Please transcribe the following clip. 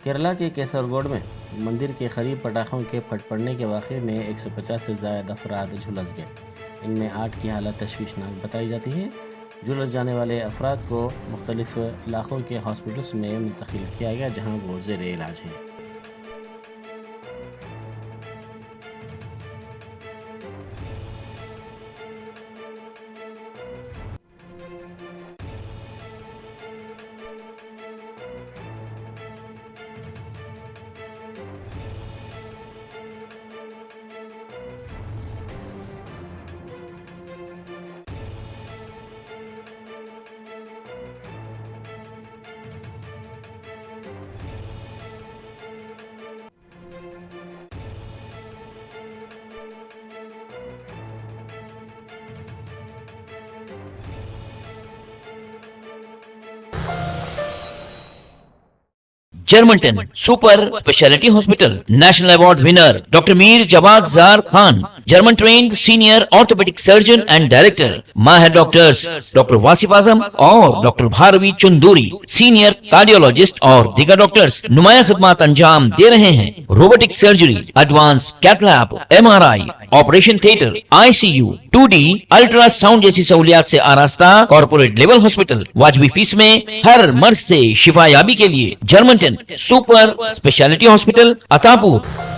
केरला के केसरगोड में मंदिर के करीब पटाखों के फट पड़ने के वाक़े में 150 से ज़ायद अफराद झुलस गए। इनमें 8 की हालत तशवीशनाक बताई जाती है। झुलस जाने वाले अफराद को मुख्तलिफ इलाक़ों के हॉस्पिटल्स में मुंतकिल किया गया, जहाँ वो ज़ेर इलाज हैं। जर्मनटन super speciality hospital national award winner doctor Mir Jawad Jar Khan, German trained senior orthopaedic surgeon and director, माहिर डॉक्टर्स डॉक्टर वासिफ आजम और doctor Bharvi Chanduri, senior cardiologist और दीगर डॉक्टर्स नुमाया खिदमत अंजाम दे रहे हैं। Robotic surgery, advance cath lab, MRI, operation theatre, ICU, 2D, ultrasound जैसी सहूलियात से आरास्ता कॉर्पोरेट लेवल हॉस्पिटल। वाजबी फीस में हर मर्ज से शिफायाबी के लिए Germanton super speciality hospital, Attapur.